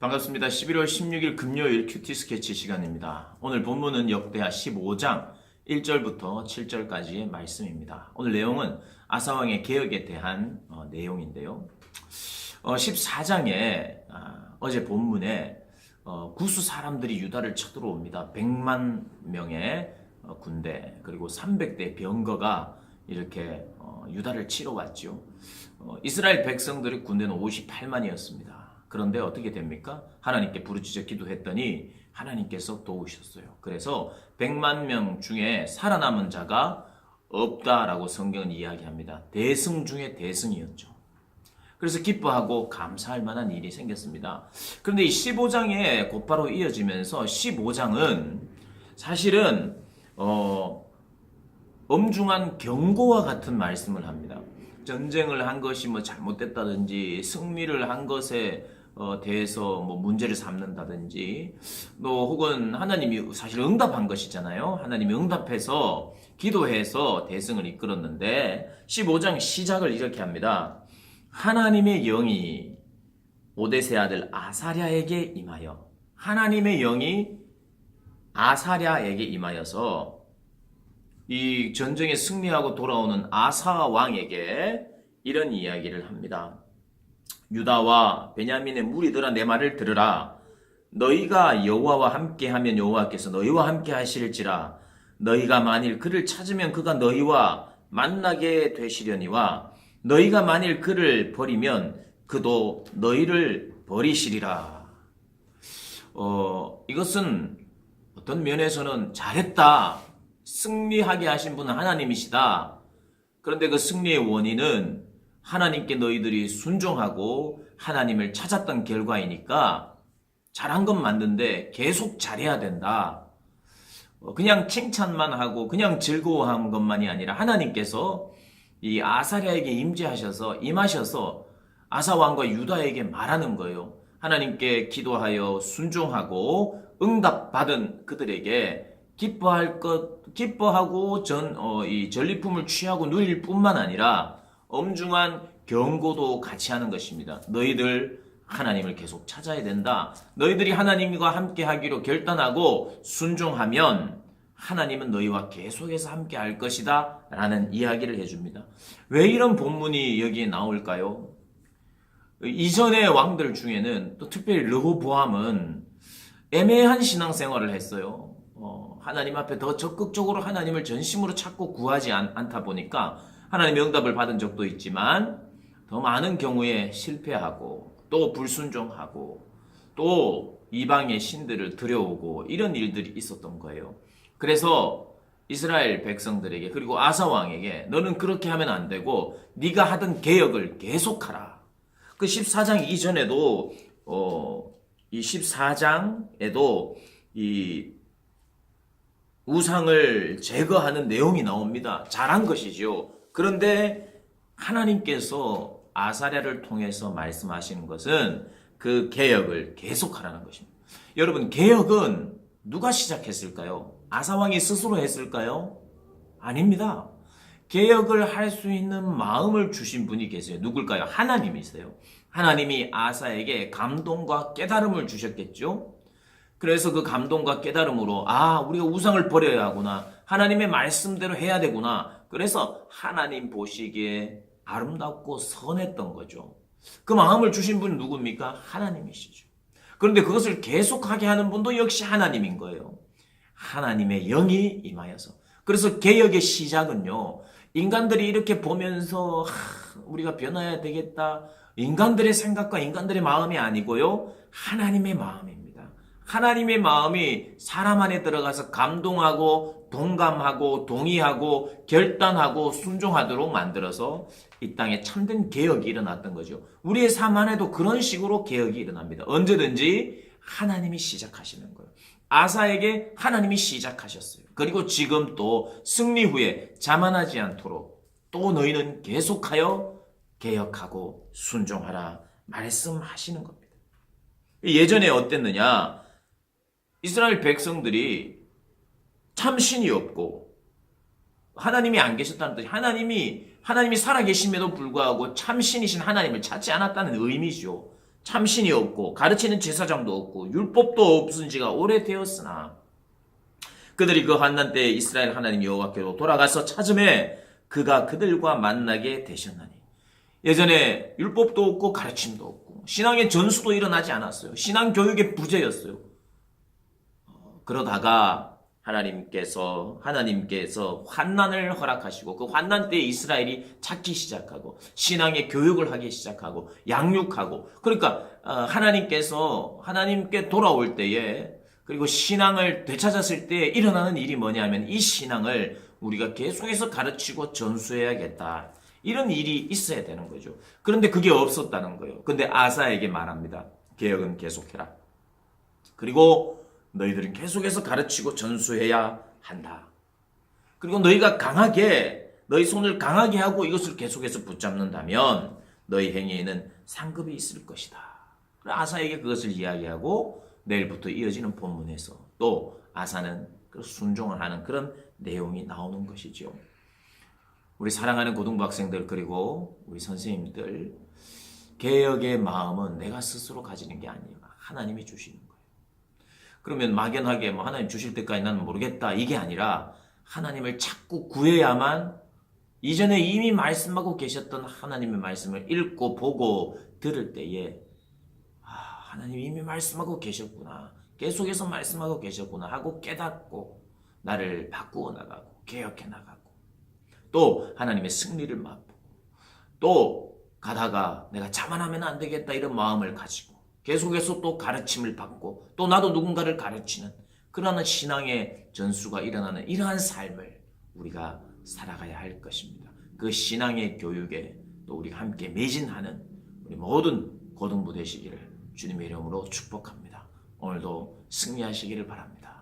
반갑습니다. 11월 16일 금요일 큐티 스케치 시간입니다. 오늘 본문은 역대하 15장 1절부터 7절까지의 말씀입니다. 오늘 내용은 아사왕의 개혁에 대한 내용인데요. 14장에 어제 본문에 구수 사람들이 유다를 쳐들어옵니다. 100만 명의 군대 그리고 300대 병거가 이렇게 유다를 치러 왔죠. 이스라엘 백성들의 군대는 58만이었습니다. 그런데 어떻게 됩니까? 하나님께 부르짖어 기도했더니 하나님께서 도우셨어요. 그래서 100만 명 중에 살아남은 자가 없다라고 성경은 이야기합니다. 대승 중에 대승이었죠. 그래서 기뻐하고 감사할 만한 일이 생겼습니다. 그런데 이 15장에 곧바로 이어지면서 15장은 사실은 엄중한 경고와 같은 말씀을 합니다. 전쟁을 한 것이 잘못됐다든지 승리를 한 것에 대해서 문제를 삼는다든지 또 혹은 하나님이 사실 응답한 것이잖아요. 하나님이 응답해서 기도해서 대승을 이끌었는데 15장 시작을 이렇게 합니다. 하나님의 영이 오뎃의 아들 아사랴에게 임하여 하나님의 영이 아사랴에게 임하여서 이 전쟁에 승리하고 돌아오는 아사 왕에게 이런 이야기를 합니다. 유다와 베냐민의 무리들아 내 말을 들으라. 너희가 여호와와 함께하면 여호와께서 너희와 함께 하실지라. 너희가 만일 그를 찾으면 그가 너희와 만나게 되시려니와 너희가 만일 그를 버리면 그도 너희를 버리시리라. 이것은 어떤 면에서는 잘했다. 승리하게 하신 분은 하나님이시다. 그런데 그 승리의 원인은 하나님께 너희들이 순종하고 하나님을 찾았던 결과이니까 잘한 건 맞는데 계속 잘해야 된다. 그냥 칭찬만 하고 그냥 즐거워한 것만이 아니라 하나님께서 이 아사랴에게 임하셔서 아사왕과 유다에게 말하는 거예요. 하나님께 기도하여 순종하고 응답받은 그들에게 기뻐하고 이 전리품을 취하고 누릴 뿐만 아니라 엄중한 경고도 같이 하는 것입니다. 너희들 하나님을 계속 찾아야 된다. 너희들이 하나님과 함께 하기로 결단하고 순종하면 하나님은 너희와 계속해서 함께 할 것이다 라는 이야기를 해줍니다. 왜 이런 본문이 여기에 나올까요? 이전의 왕들 중에는 또 특별히 르호보암은 애매한 신앙생활을 했어요. 하나님 앞에 더 적극적으로 하나님을 전심으로 찾고 구하지 않다 보니까 하나님의 응답을 받은 적도 있지만 더 많은 경우에 실패하고 또 불순종하고 또 이방의 신들을 들여오고 이런 일들이 있었던 거예요. 그래서 이스라엘 백성들에게 그리고 아사 왕에게 너는 그렇게 하면 안 되고 네가 하던 개혁을 계속하라. 그 14장 이전에도 이 14장에도 이 우상을 제거하는 내용이 나옵니다. 잘한 것이죠. 그런데 하나님께서 아사랴를 통해서 말씀하시는 것은 그 개혁을 계속하라는 것입니다. 여러분, 개혁은 누가 시작했을까요? 아사왕이 스스로 했을까요? 아닙니다. 개혁을 할 수 있는 마음을 주신 분이 계세요. 누굴까요? 하나님이세요. 하나님이 아사에게 감동과 깨달음을 주셨겠죠? 그래서 그 감동과 깨달음으로 우리가 우상을 버려야 하구나. 하나님의 말씀대로 해야 되구나. 그래서 하나님 보시기에 아름답고 선했던 거죠. 그 마음을 주신 분은 누굽니까? 하나님이시죠. 그런데 그것을 계속하게 하는 분도 역시 하나님인 거예요. 하나님의 영이 임하여서. 그래서 개혁의 시작은요. 인간들이 이렇게 보면서 우리가 변화해야 되겠다. 인간들의 생각과 인간들의 마음이 아니고요. 하나님의 마음입니다. 하나님의 마음이 사람 안에 들어가서 감동하고 동감하고 동의하고 결단하고 순종하도록 만들어서 이 땅에 참된 개혁이 일어났던 거죠. 우리의 삶 안에도 그런 식으로 개혁이 일어납니다. 언제든지 하나님이 시작하시는 거예요. 아사에게 하나님이 시작하셨어요. 그리고 지금 또 승리 후에 자만하지 않도록 또 너희는 계속하여 개혁하고 순종하라 말씀하시는 겁니다. 예전에 어땠느냐? 이스라엘 백성들이 참신이 없고 하나님이 안 계셨다는 뜻이 하나님이 살아계심에도 불구하고 참신이신 하나님을 찾지 않았다는 의미죠. 참신이 없고 가르치는 제사장도 없고 율법도 없은 지가 오래되었으나 그들이 그 환난 때에 이스라엘 하나님 여호와께로 돌아가서 찾음에 그가 그들과 만나게 되셨나니. 예전에 율법도 없고 가르침도 없고 신앙의 전수도 일어나지 않았어요. 신앙 교육의 부재였어요. 그러다가 하나님께서 환난을 허락하시고 그 환난 때에 이스라엘이 찾기 시작하고 신앙의 교육을 하기 시작하고 양육하고 그러니까 하나님께 돌아올 때에 그리고 신앙을 되찾았을 때 일어나는 일이 뭐냐면 이 신앙을 우리가 계속해서 가르치고 전수해야겠다. 이런 일이 있어야 되는 거죠. 그런데 그게 없었다는 거예요. 근데 아사에게 말합니다. 개혁은 계속해라. 그리고 너희들은 계속해서 가르치고 전수해야 한다. 그리고 너희가 너희 손을 강하게 하고 이것을 계속해서 붙잡는다면 너희 행위에는 상급이 있을 것이다. 아사에게 그것을 이야기하고 내일부터 이어지는 본문에서 또 아사는 순종을 하는 그런 내용이 나오는 것이죠. 우리 사랑하는 고등부 학생들 그리고 우리 선생님들, 개혁의 마음은 내가 스스로 가지는 게 아니에요. 하나님이 주시는 거예요. 그러면 막연하게 하나님 주실 때까지 나는 모르겠다 이게 아니라 하나님을 자꾸 구해야만 이전에 이미 말씀하고 계셨던 하나님의 말씀을 읽고 보고 들을 때에 하나님이 이미 말씀하고 계셨구나, 계속해서 말씀하고 계셨구나 하고 깨닫고 나를 바꾸어 나가고 개혁해 나가고 또 하나님의 승리를 맛보고 또 가다가 내가 자만하면 안 되겠다 이런 마음을 가지고 계속해서 또 가르침을 받고 또 나도 누군가를 가르치는 그러한 신앙의 전수가 일어나는 이러한 삶을 우리가 살아가야 할 것입니다. 그 신앙의 교육에 또 우리가 함께 매진하는 우리 모든 고등부 되시기를 주님의 이름으로 축복합니다. 오늘도 승리하시기를 바랍니다.